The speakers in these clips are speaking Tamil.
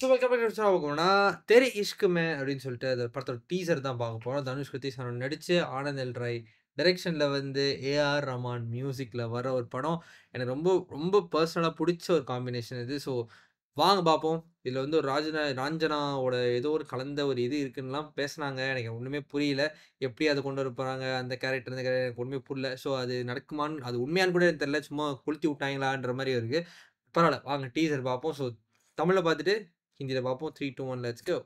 ஸோ வெல்கம் பேக் டு போகணும்னா தெரி இஷ்குமே அப்படின்னு சொல்லிட்டு அந்த படத்தோட டீசர் தான் பார்க்க போகிறோம். தனுஷ் கிருத்திக் சார் நடித்து ஆனந்த் எல் ராய் டைரக்ஷனில் வந்து ஏஆர் ரஹ்மான் மியூசிக்கில் வர ஒரு படம். எனக்கு ரொம்ப ரொம்ப பர்சனலாக பிடிச்ச ஒரு காம்பினேஷன் இது. ஸோ வாங்க பார்ப்போம். இதில் வந்து ஒரு ராஞ்சனாவோட ஏதோ ஒரு கலந்த ஒரு இது இருக்குன்னுலாம் பேசுனாங்க. எனக்கு ஒன்றுமே புரியல. எப்படி அதை கொண்டு வர போகிறாங்க அந்த கேரக்டர் இந்த கேரக்டர் எனக்கு ஒன்றுமே புரியல. ஸோ அது நடக்குமான்னு அது உண்மையானு கூட எனக்கு தெரியல. சும்மா கொளுத்தி விட்டாங்களான்ற மாதிரி இருக்குது. பரவாயில்ல வாங்க டீசர் பார்ப்போம். ஸோ தமிழில் பார்த்துட்டு ஹிந்தியில பார்ப்போம். 3, 2, 1 let's go.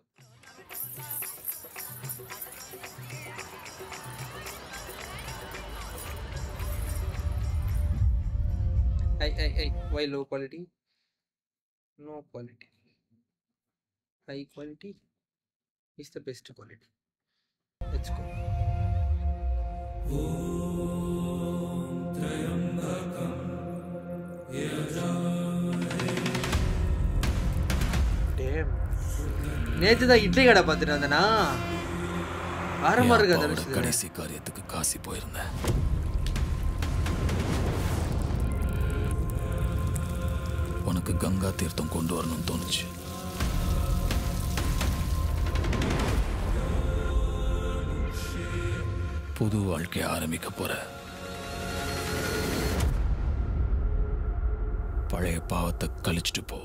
Hey, why low quality? No quality. High quality is the best quality. Let's go. Damn. நேத்து தான் இட்லி கடை பார்த்துட்டு வந்தேனா ஆரம்பா இருக்கு. கடைசி காரியத்துக்கு காசி போயிருந்தேன். உனக்கு கங்கா தீர்த்தம் கொண்டு வரணும்னு தோணுச்சு. புது வாழ்க்கையை ஆரம்பிக்க போற. பழைய பாவத்தை கழிச்சிட்டு போ.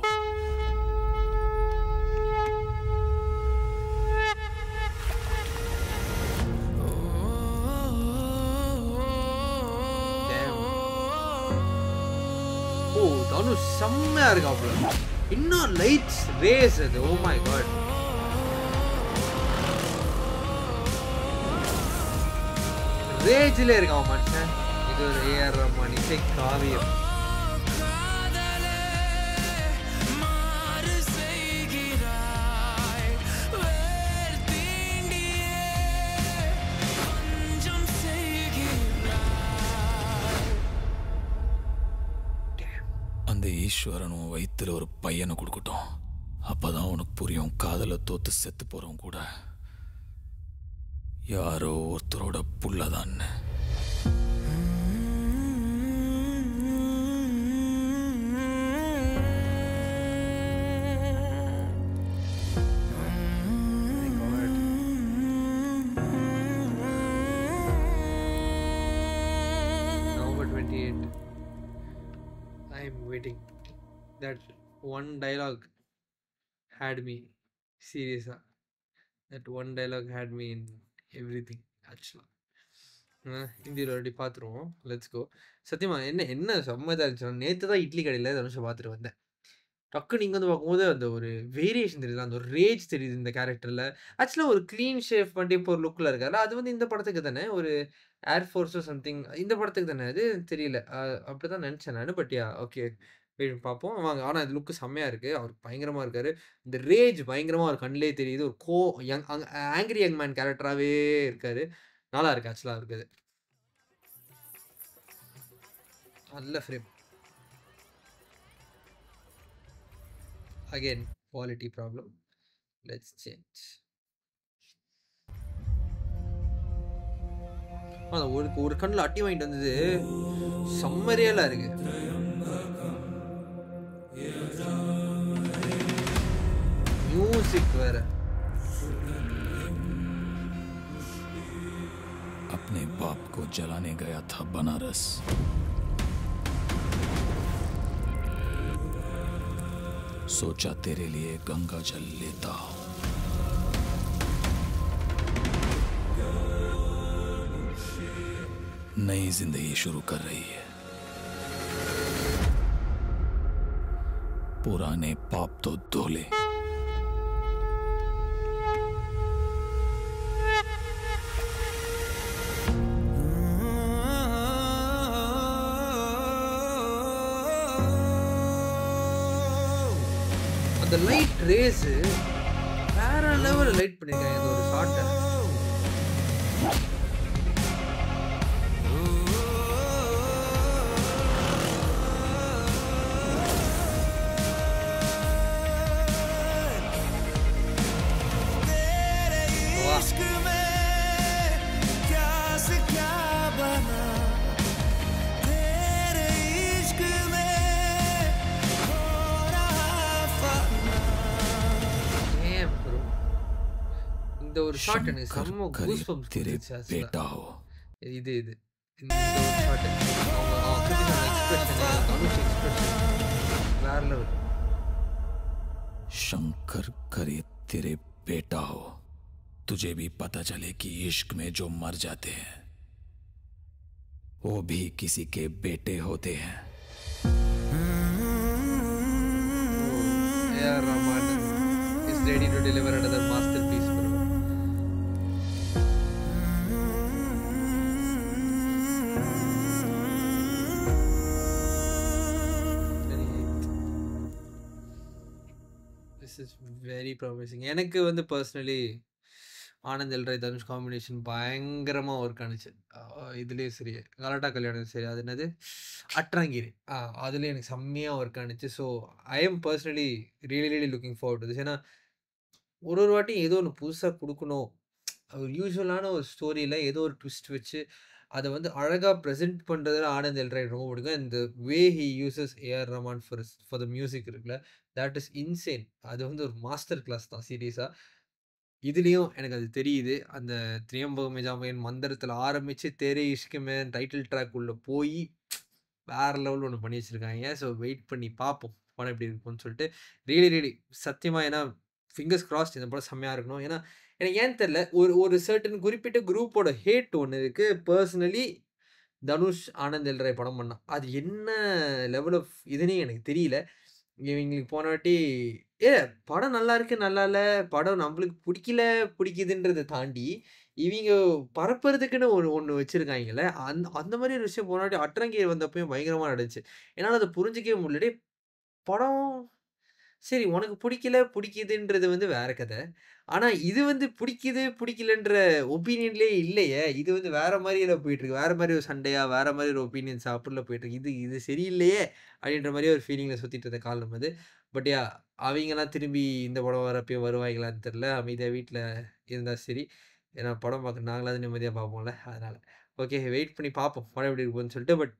தனுஷ் செம்மையா இருக்காப்ல. இன்னும் லைட்ஸ் ரேஸ் அது. Oh my God. ரேஜ்ல இருக்கான் மனுஷன். இது ஒரு ஏஆர் ரஹ்மான் இசை காவியம். ஈஸ்வரனும் வயிற்றுல ஒரு பையனை கொடுக்கட்டும். அப்பதான் உனக்கு புரியும், காதல தோத்து செத்து போறவன் கூட யாரோ ஒருத்தரோட புள்ளதான். November 28. I'm waiting. That one dialogue had me serious. That one dialogue had me in everything actually. ஹிந்தியில் ஆல்ரெடி பார்த்துருவோம். Let's go. சத்தியமா என்ன செம்மதாக இருந்துச்சு. நேற்று தான் இட்லி கடையில் தனுஷை பார்த்துட்டு வந்தேன். டக்கு நீங்கள் வந்து பார்க்கும்போது அந்த ஒரு வேரியேஷன் தெரியுது, அந்த ஒரு ரேஜ் தெரியுது இந்த கேரக்டரில். ஆக்சுவலாக ஒரு க்ளீன் ஷேவ் பண்ணி இப்போ ஒரு லுக்கில் இருக்காரு. அது வந்து இந்த படத்துக்கு தானே ஒரு ஏர்ஃபோர்ஸோ சம்திங் இந்த படத்துக்கு தானே அது தெரியல. அப்படி தான் நினச்சேன் நான். பட் யா ஓகே பார்ப்போம் வாங்க. ஆனால் இது லுக்கு செம்மையாக இருக்குது. அவர் பயங்கரமாக இருக்கார். இந்த ரேஜ் பயங்கரமாக ஒரு கண்ணிலே தெரியுது. ஒரு ஆங்கிரி யங் மேன் கேரக்டராகவே இருக்கார். நல்லா இருக்கு ஆக்சுவலாக இருக்குது. நல்ல frame. Again, quality problem. Let's change. ஒரு கண்ணில் அட்டி வாங்கிட்டு வந்தது செம்மறியெல்லாம் இருக்கு. மியூசிக் வேற. अपने बाप को जलाने गया था बनारस. सोचा तेरे लिए गंगा जल लेता हूं. नई जिंदगी शुरू कर रही है. पुराने पाप तो धो ले. அந்த லைட் ரேஸ் வேற லெவல் லைட் பண்ணிருக்காங்க. இந்த ஒரு ஷாட்டை இந்த ஒரு ஷாட் எனக்கு शंकर செம்ம करे கூஸ் பம்ப்ஸ் तेरे குடுத்துச்சு ஆக்சுவலா. बेटा हो. இது. இந்த ஒரு ஷாட். அவங்க கிருத்திக் எக்ஸ்பிரஷன், தனுஷ் எக்ஸ்பிரஷன் வேற லெவல். शंकर करे तेरे बेटा हो. तुझे भी पता चले कि इश्क में जो मर जाते हैं वो भी किसी के बेटे होते हैं. A.R. Rahman is ready to deliver another masterpiece, bro. This is very promising. எனக்கு வந்து பர்சனலி ஆனந்த் எல்ராய் தனுஷ் காம்பினேஷன் பயங்கரமா ஒர்க் ஆனுச்சு. இதுலயும் சரி, கலாட்டா கல்யாணம் சரி, அது என்னது அட்ராங்கிரி, அதுலயும் எனக்கு செம்மையா ஒர்க் ஆனுச்சு. So I am personally really looking forward to this. ஏன்னா ஒரு வாட்டி ஏதோ ஒன்று புதுசாக கொடுக்கணும். ஒரு யூஸ்வலான ஒரு ஸ்டோரியில் ஏதோ ஒரு ட்விஸ்ட் வச்சு அதை வந்து அழகாக ப்ரெசென்ட் பண்ணுறதுல ஆனந்த் எல்ராய் ரொம்ப பிடிக்கும். இந்த way he uses A R Rahman for the music இருக்குல்ல, தட் இஸ் இன்சேன். அது வந்து ஒரு மாஸ்டர் கிளாஸ் தான் சீரியஸாக. இதுலேயும் எனக்கு அது தெரியுது. அந்த திரியம்பகம் ஜாமகன் மந்திரத்தில் ஆரம்பித்து தேரே இஷ்கமே டைட்டில் ட்ராக் உள்ள போய் வேறு லெவல் ஒன்று பண்ணி வச்சுருக்காங்க. ஸோ வெயிட் பண்ணி பார்ப்போம் படம் எப்படி இருக்கும்னு சொல்லிட்டு. ரியலி சத்தியமாக. ஏன்னா ஃபிங்கர்ஸ் கிராஸ்ட் இந்த படம் செம்மையாக இருக்கணும். ஏன்னா எனக்கு ஏன்னு தெரில, ஒரு சர்டன் குறிப்பிட்ட குரூப்போட ஹேட் ஒன்று இருக்குது. பர்சனலி தனுஷ் ஆனந்த் எல்ராய் படம் பண்ணான், அது என்ன லெவல் ஆஃப் இதுன்னே எனக்கு தெரியல. இவங்களுக்கு போன வாட்டி படம் நல்லா இருக்கு நல்லா இல்லை, படம் நம்மளுக்கு பிடிக்குதுன்றதை தாண்டி இவங்க பரப்புறதுக்குன்னு ஒன்று வச்சுருக்காங்கல்ல, அந்த மாதிரி ஒரு விஷயம் போன வாட்டி அட்ரங்கேர் வந்தப்பையும் பயங்கரமாக நடந்துச்சு. என்னால் அதை புரிஞ்சிக்கவே முடியல. படம் சரி உனக்கு பிடிக்குதுன்றது வந்து வேற கதை. ஆனா இது வந்து பிடிக்கலன்ற ஒப்பீனியன்லயே இல்லையே. இது வந்து வேற மாரில போயிட்டுருக்கு. வேற மாரி ஒரு சண்டையா, வேற மாரி ஒரு ஒப்பீனியன்ஸ் அப்படிலாம் போயிட்டுருக்கு. இது சரியில்லையே அப்படின்ற மாரியே ஒரு ஃபீலிங்ல சுத்திட்டு இருந்த காலம் அது. பட் அவைங்கலாம் திரும்பி இந்த படம் வரப்பயும் வருவாய்ங்களான்னு தெரியல. அமைதியா வீட்ல இருந்தா சரி. ஏன்னா படம் பார்க்க நாங்களாவது நிம்மதியா பார்ப்போம்ல. அதனால. ஓகே வெயிட் பண்ணி பார்ப்போம். படம் எப்படி இருக்கும்னு சொல்லிட்டு. But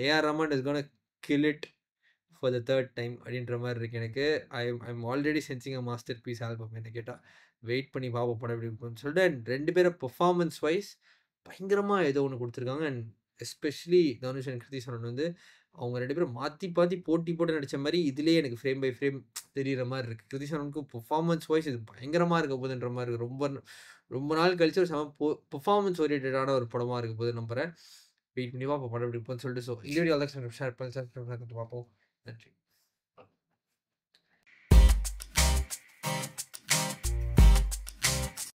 A R Rahman is gonna kill it for the third time அப்படின்ற மாதிரி இருக்கு எனக்கு. I'm already sensing a masterpiece album என்ன கேட்டால். வெயிட் பண்ணி பார்ப்போம் படம் எப்படி இருக்கும்னு சொல்லிட்டு. அண்ட் 2 பேரும் பெர்ஃபார்மன்ஸ் வைஸ் பயங்கரமாக ஏதோ ஒன்று கொடுத்துருக்காங்க. And especially Dhanush and Kriti Sanon வந்து அவங்க 2 பேரும் மாற்றி போட்டு நடித்த மாதிரி இதுலேயே எனக்கு ஃப்ரேம் பை ஃப்ரேம் தெரிகிற மாதிரி இருக்குது. கிருத்தி சரனுக்கு பெர்ஃபார்மன்ஸ் வைஸ் இது பயங்கரமாக இருக்க போகுதுன்ற மாதிரி இருக்குது. ரொம்ப நாள் கழிச்சு ஒரு செம பெர்ஃபார்மன்ஸ் ஓரியன்டான ஒரு படமாக இருக்க போது நம்புறேன். வெயிட் பண்ணி பார்ப்போம் படம் எப்படி இருக்கும்னு சொல்லிட்டு. ஸோ இந்த வீடியோ தான் ஷேர் பண்ணி பார்ப்போம். நன்றி.